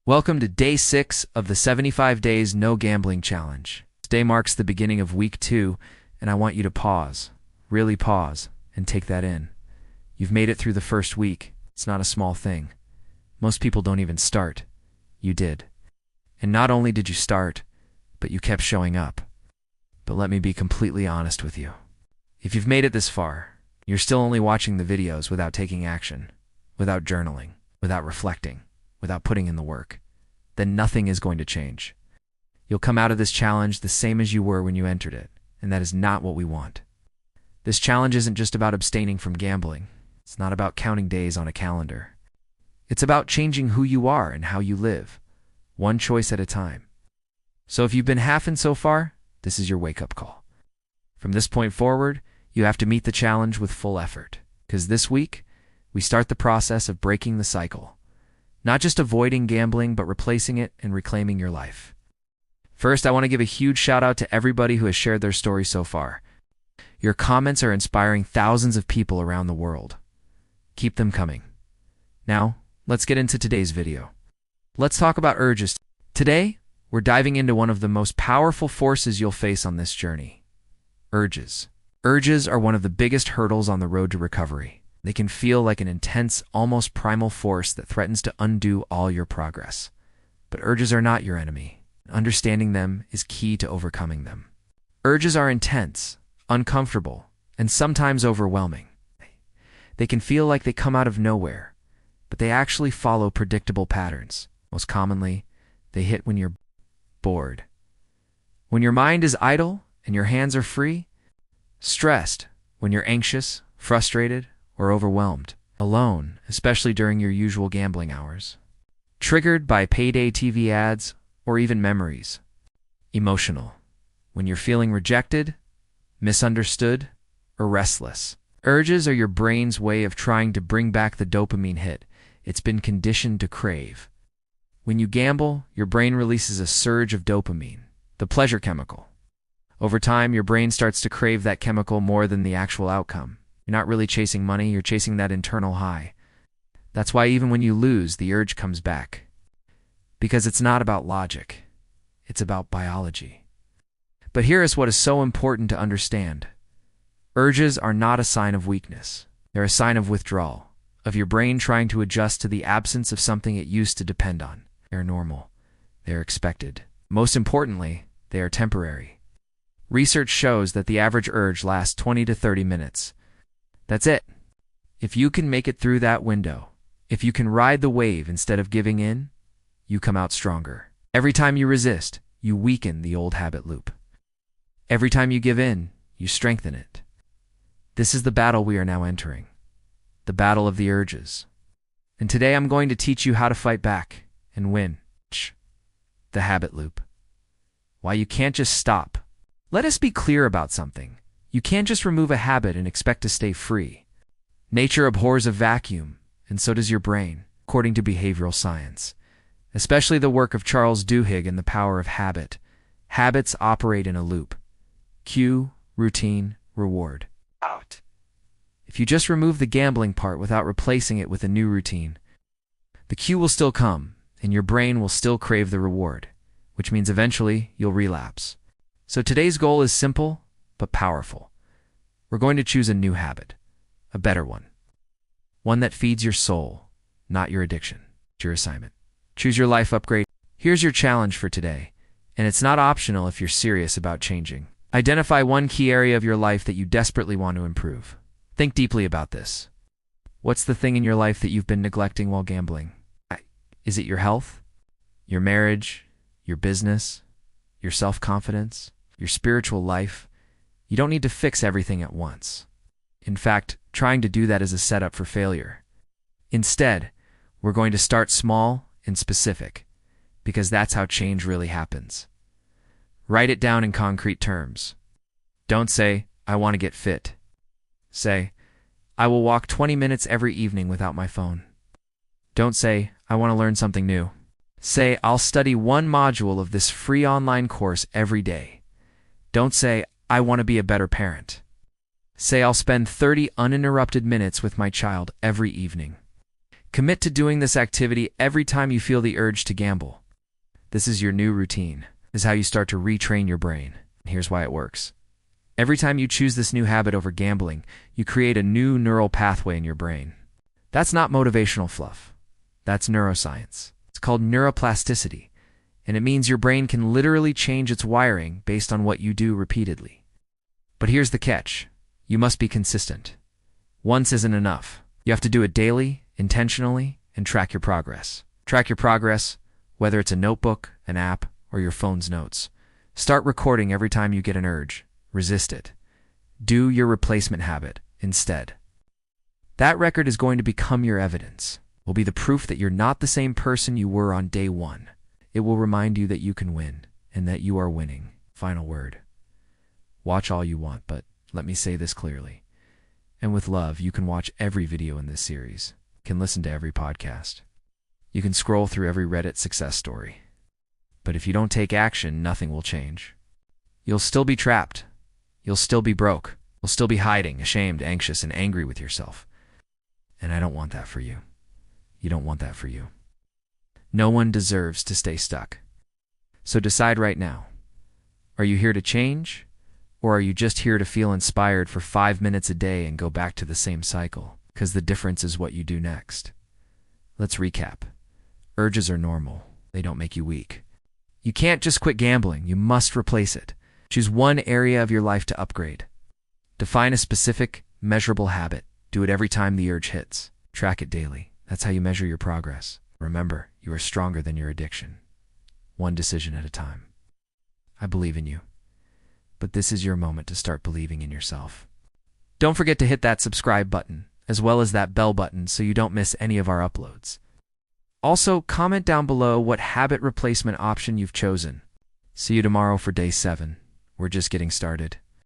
Welcome to day 6 of the 75 Days No Gambling Challenge. Today marks the beginning of week 2, and I want you to pause, really pause, and take that in. You've made it through the first week. It's not a small thing. Most people don't even start. You did. And not only did you start, but you kept showing up. But let me be completely honest with you. If you've made it this far, you're still only watching the videos without taking action, without journaling, without reflecting, without putting in the work, then nothing is going to change. You'll come out of this challenge the same as you were when you entered it, and that is not what we want. This challenge isn't just about abstaining from gambling. It's not about counting days on a calendar. It's about changing who you are and how you live, one choice at a time. So if you've been half-in so far, this is your wake-up call. From this point forward, you have to meet the challenge with full effort, because this week, we start the process of breaking the cycle. Not just avoiding gambling, but replacing it and reclaiming your life. First, I want to give a huge shout out to everybody who has shared their story so far. Your comments are inspiring thousands of people around the world. Keep them coming. Now, let's get into today's video. Let's talk about urges. Today, we're diving into one of the most powerful forces you'll face on this journey. Urges. Urges are one of the biggest hurdles on the road to recovery. They can feel like an intense, almost primal force that threatens to undo all your progress. But urges are not your enemy. Understanding them is key to overcoming them. Urges are intense, uncomfortable, and sometimes overwhelming. They can feel like they come out of nowhere, but they actually follow predictable patterns. Most commonly, they hit when you're bored. When your mind is idle and your hands are free. Stressed, when you're anxious, frustrated, or overwhelmed. Alone, especially during your usual gambling hours. Triggered by payday TV ads or even memories. Emotional, when you're feeling rejected, misunderstood, or restless. Urges are your brain's way of trying to bring back the dopamine hit it's been conditioned to crave. When you gamble, your brain releases a surge of dopamine, the pleasure chemical. Over time, your brain starts to crave that chemical more than the actual outcome. You're not really chasing money, you're chasing that internal high. That's why even when you lose, the urge comes back. Because it's not about logic. It's about biology. But here is what is so important to understand. Urges are not a sign of weakness. They're a sign of withdrawal, of your brain trying to adjust to the absence of something it used to depend on. They're normal. They're expected. Most importantly, they are temporary. Research shows that the average urge lasts 20 to 30 minutes. That's it. If you can make it through that window, if you can ride the wave instead of giving in, you come out stronger. Every time you resist, you weaken the old habit loop. Every time you give in, you strengthen it. This is the battle we are now entering. The battle of the urges. And today I'm going to teach you how to fight back and win. The habit loop. Why you can't just stop. Let us be clear about something. You can't just remove a habit and expect to stay free. Nature abhors a vacuum, and so does your brain, according to behavioral science. Especially the work of Charles Duhigg and the power of habit. Habits operate in a loop. Cue, routine, reward. Out. If you just remove the gambling part without replacing it with a new routine, the cue will still come, and your brain will still crave the reward, which means eventually you'll relapse. So today's goal is simple, but powerful. We're going to choose a new habit, a better one. One that feeds your soul, not your addiction. It's your assignment. Choose your life upgrade. Here's your challenge for today, and it's not optional if you're serious about changing. Identify one key area of your life that you desperately want to improve. Think deeply about this. What's the thing in your life that you've been neglecting while gambling? Is it your health, your marriage, your business, your self-confidence, your spiritual life? You don't need to fix everything at once. In fact, trying to do that is a setup for failure. Instead, we're going to start small and specific, because that's how change really happens. Write it down in concrete terms. Don't say, I want to get fit. Say, I will walk 20 minutes every evening without my phone. Don't say, I want to learn something new. Say, I'll study one module of this free online course every day. Don't say, I want to be a better parent. Say, I'll spend 30 uninterrupted minutes with my child every evening. Commit to doing this activity every time you feel the urge to gamble. This is your new routine. This is how you start to retrain your brain. Here's why it works. Every time you choose this new habit over gambling, you create a new neural pathway in your brain. That's not motivational fluff. That's neuroscience. It's called neuroplasticity, and it means your brain can literally change its wiring based on what you do repeatedly. But here's the catch. You must be consistent. Once isn't enough. You have to do it daily, intentionally, and track your progress. Track your progress, whether it's a notebook, an app, or your phone's notes. Start recording every time you get an urge. Resist it. Do your replacement habit instead. That record is going to become your evidence. It will be the proof that you're not the same person you were on day one. It will remind you that you can win and that you are winning. Final word. Watch all you want, but let me say this clearly. And with love, you can watch every video in this series. You can listen to every podcast. You can scroll through every Reddit success story. But if you don't take action, nothing will change. You'll still be trapped. You'll still be broke. You'll still be hiding, ashamed, anxious, and angry with yourself. And I don't want that for you. You don't want that for you. No one deserves to stay stuck. So decide right now. Are you here to change? Or are you just here to feel inspired for 5 minutes a day and go back to the same cycle? Because the difference is what you do next. Let's recap. Urges are normal. They don't make you weak. You can't just quit gambling. You must replace it. Choose one area of your life to upgrade. Define a specific, measurable habit. Do it every time the urge hits. Track it daily. That's how you measure your progress. Remember, you are stronger than your addiction. One decision at a time. I believe in you. But this is your moment to start believing in yourself. Don't forget to hit that subscribe button, as well as that bell button so you don't miss any of our uploads. Also, comment down below what habit replacement option you've chosen. See you tomorrow for day 7. We're just getting started.